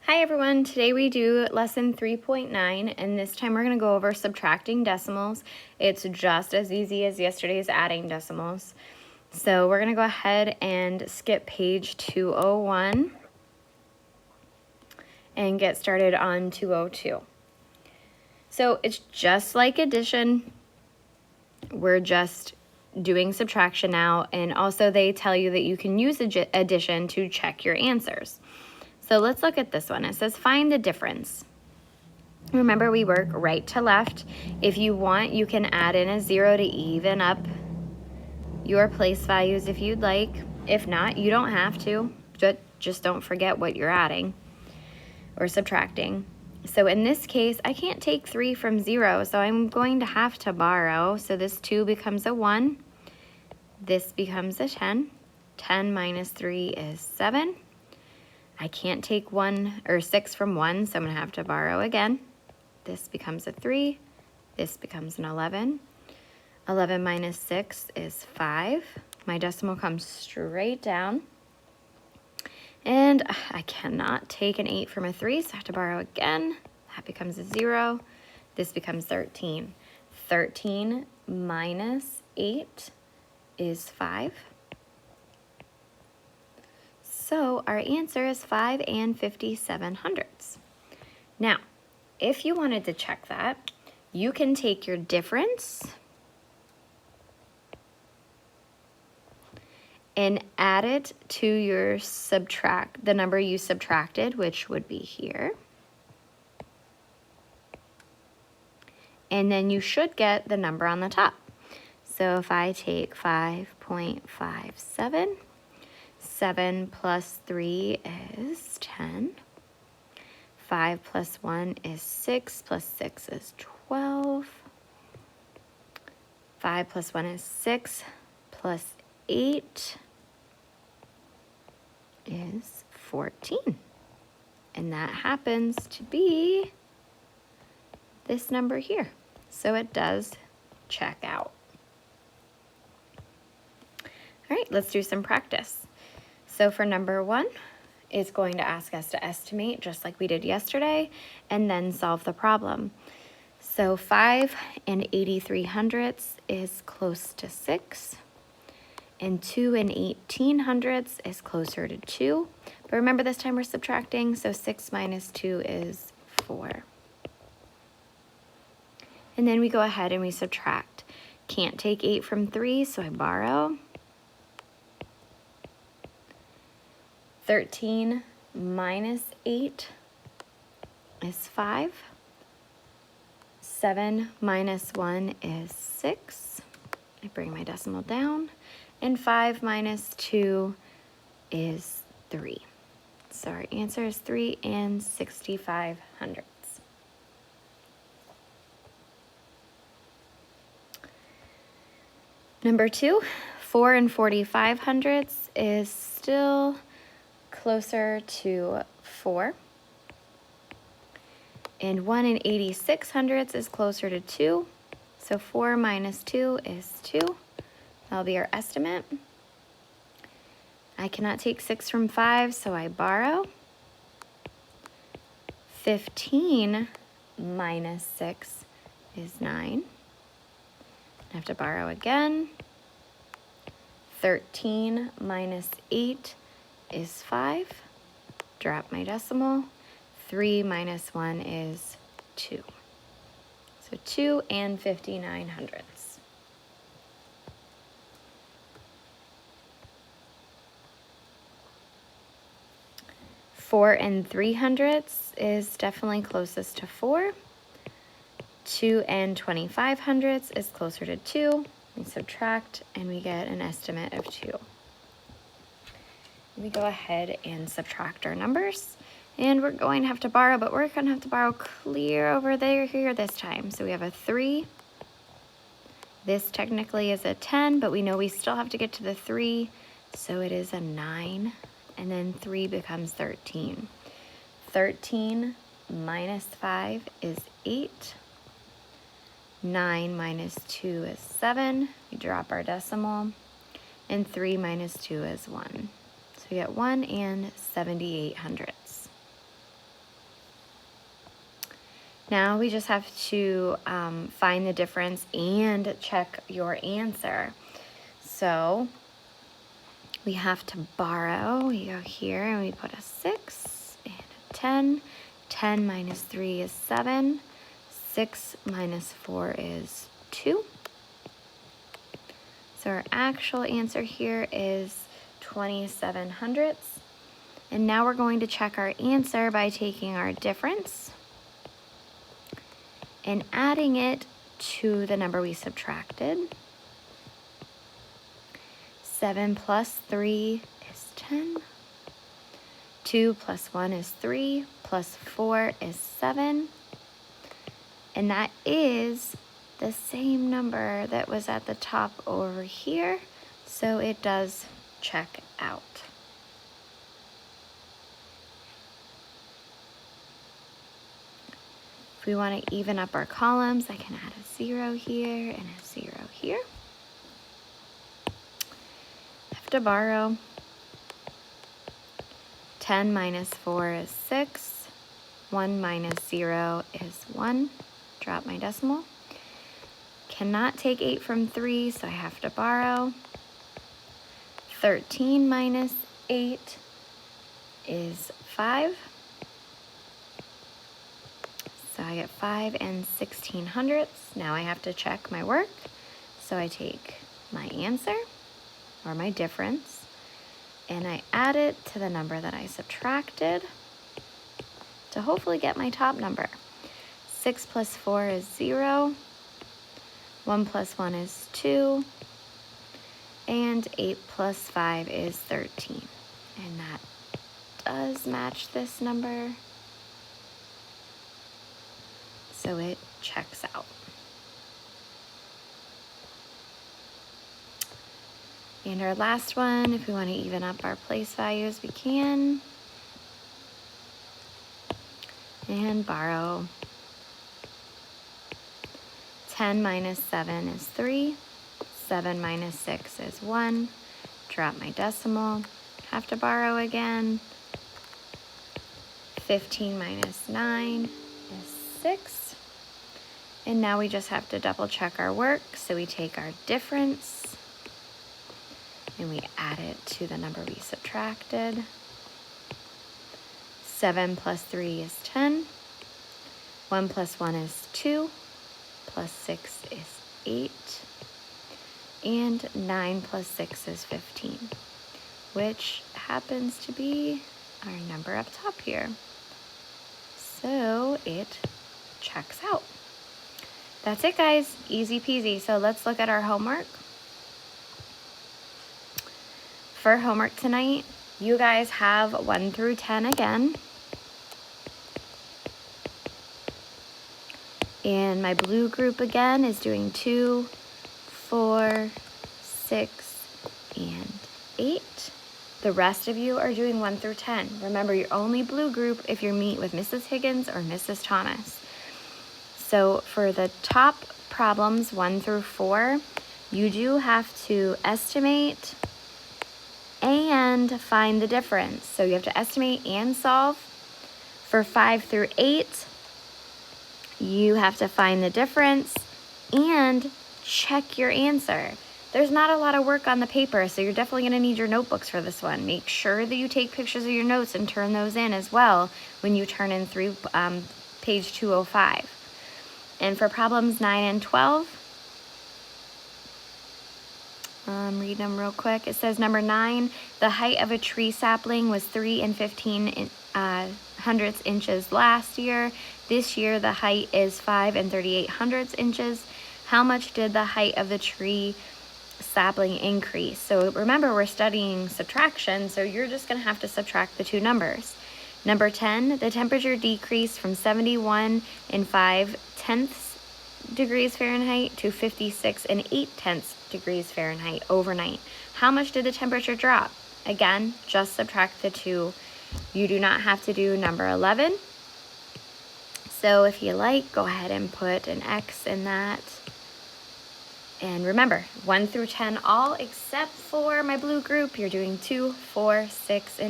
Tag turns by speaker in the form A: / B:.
A: Hi everyone, today we do lesson 3.9 and this time we're going to go over subtracting decimals. It's just as easy as yesterday's adding decimals. So we're going to go ahead and skip page 201 and get started on 202. So it's just like addition, we're just doing subtraction now, and also they tell you that you can use addition to check your answers. So let's look at this one. It says find the difference. Remember, we work right to left. If you want, you can add in a 0 to even up your place values if you'd like. If not, you don't have to. Just don't forget what you're adding or subtracting. So in this case, I can't take 3 from 0, so I'm going to have to borrow. So this 2 becomes a 1. This becomes a 10. 10 minus 3 is 7. I can't take 6 from 1, so I'm going to have to borrow again. This becomes a 3. This becomes an 11. 11 minus 6 is 5. My decimal comes straight down. And I cannot take an 8 from a 3, so I have to borrow again. That becomes a 0. This becomes 13. 13 minus 8 is 5. So our answer is 5 57/100. Now, if you wanted to check that, you can take your difference and add it to your the number you subtracted, which would be here. And then you should get the number on the top. So if I take 5.57, 7 plus 3 is 10. 5 plus 1 is 6, plus 6 is 12. 5 plus 1 is 6, plus 8 is 14. And that happens to be this number here. So it does check out. All right, let's do some practice. So for number 1, it's going to ask us to estimate just like we did yesterday and then solve the problem. So 5 83/100 is close to 6, and 2 18/100 is closer to 2. But remember, this time we're subtracting, so 6 minus 2 is 4. And then we go ahead and we subtract. Can't take 8 from 3, so I borrow. 13 minus 8 is 5. 7 minus 1 is 6. I bring my decimal down. And 5 minus 2 is 3. So our answer is 3 65/100. Number 2, 4 45/100 is still closer to 4. And 1 86/100 is closer to 2. So 4 minus 2 is 2. That'll be our estimate. I cannot take 6 from 5, so I borrow. 15 minus 6 is 9. I have to borrow again. 13 minus 8 is 5. Drop my decimal. 3 minus 1 is 2. So 2 59/100. 4 3/100 is definitely closest to 4. 2 25/100 is closer to 2. We subtract and we get an estimate of 2. We go ahead and subtract our numbers, and we're going to have to borrow, but we're going to have to borrow clear over here this time. So we have a 3. This technically is a 10, but we know we still have to get to the 3, so it is a 9, and then 3 becomes 13. 13 minus 5 is 8. 9 minus 2 is 7. We drop our decimal. And 3 minus 2 is 1. So we get 1 78/100. Now we just have to find the difference and check your answer. So we have to borrow. We go here and we put a 6 and a 10. 10 minus 3 is 7. 6 minus 4 is 2. So our actual answer here is 27 hundredths. And now we're going to check our answer by taking our difference and adding it to the number we subtracted. 7 plus 3 is 10. 2 plus 1 is 3, plus 4 is 7. And that is the same number that was at the top over here. So it does check out. If we want to even up our columns, I can add a 0 here and a 0 here. Have to borrow. 10 minus 4 is 6. 1 minus 0 is 1. Drop my decimal. Cannot take 8 from 3, so I have to borrow. 13 minus 8 is 5. So I get 5 and 16 hundredths. Now I have to check my work. So I take my answer, or my difference, and I add it to the number that I subtracted to hopefully get my top number. 6 plus 4 is 0. 1 plus 1 is 2. And 8 plus 5 is 13. And that does match this number. So it checks out. And our last one, if we want to even up our place values, we can. And borrow. 10 minus 7 is 3. 7 minus 6 is 1. Drop my decimal. Have to borrow again. 15 minus 9 is 6. And now we just have to double check our work. So we take our difference and we add it to the number we subtracted. 7 plus 3 is 10. 1 plus 1 is 2. Plus 6 is 8. And 9 plus 6 is 15, which happens to be our number up top here. So it checks out. That's it, guys. Easy peasy. So let's look at our homework. For homework tonight, you guys have 1 through 10 again. And my blue group again is doing 2, 4, 6, and 8. The rest of you are doing 1 through 10. Remember, you're only blue group if you meet with Mrs. Higgins or Mrs. Thomas. So for the top problems 1 through 4, you do have to estimate and find the difference. So you have to estimate and solve. For 5 through 8, you have to find the difference and check your answer. There's not a lot of work on the paper, so you're definitely going to need your notebooks for this one. Make sure that you take pictures of your notes and turn those in as well when you turn in through page 205. And for problems 9 and 12, read them real quick. It says number 9, the height of a tree sapling was 3 and 15 hundredths inches last year. This year the height is 5 and 38 hundredths inches. How much did the height of the tree sapling increase? So remember, we're studying subtraction, so you're just going to have to subtract the two numbers. Number 10, the temperature decreased from 71 and 5/10 degrees Fahrenheit to 56 and 8/10 degrees Fahrenheit overnight. How much did the temperature drop? Again, just subtract the two. You do not have to do number 11. So if you like, go ahead and put an X in that. And remember, 1 through 10 all, except for my blue group, you're doing 2, 4, 6, and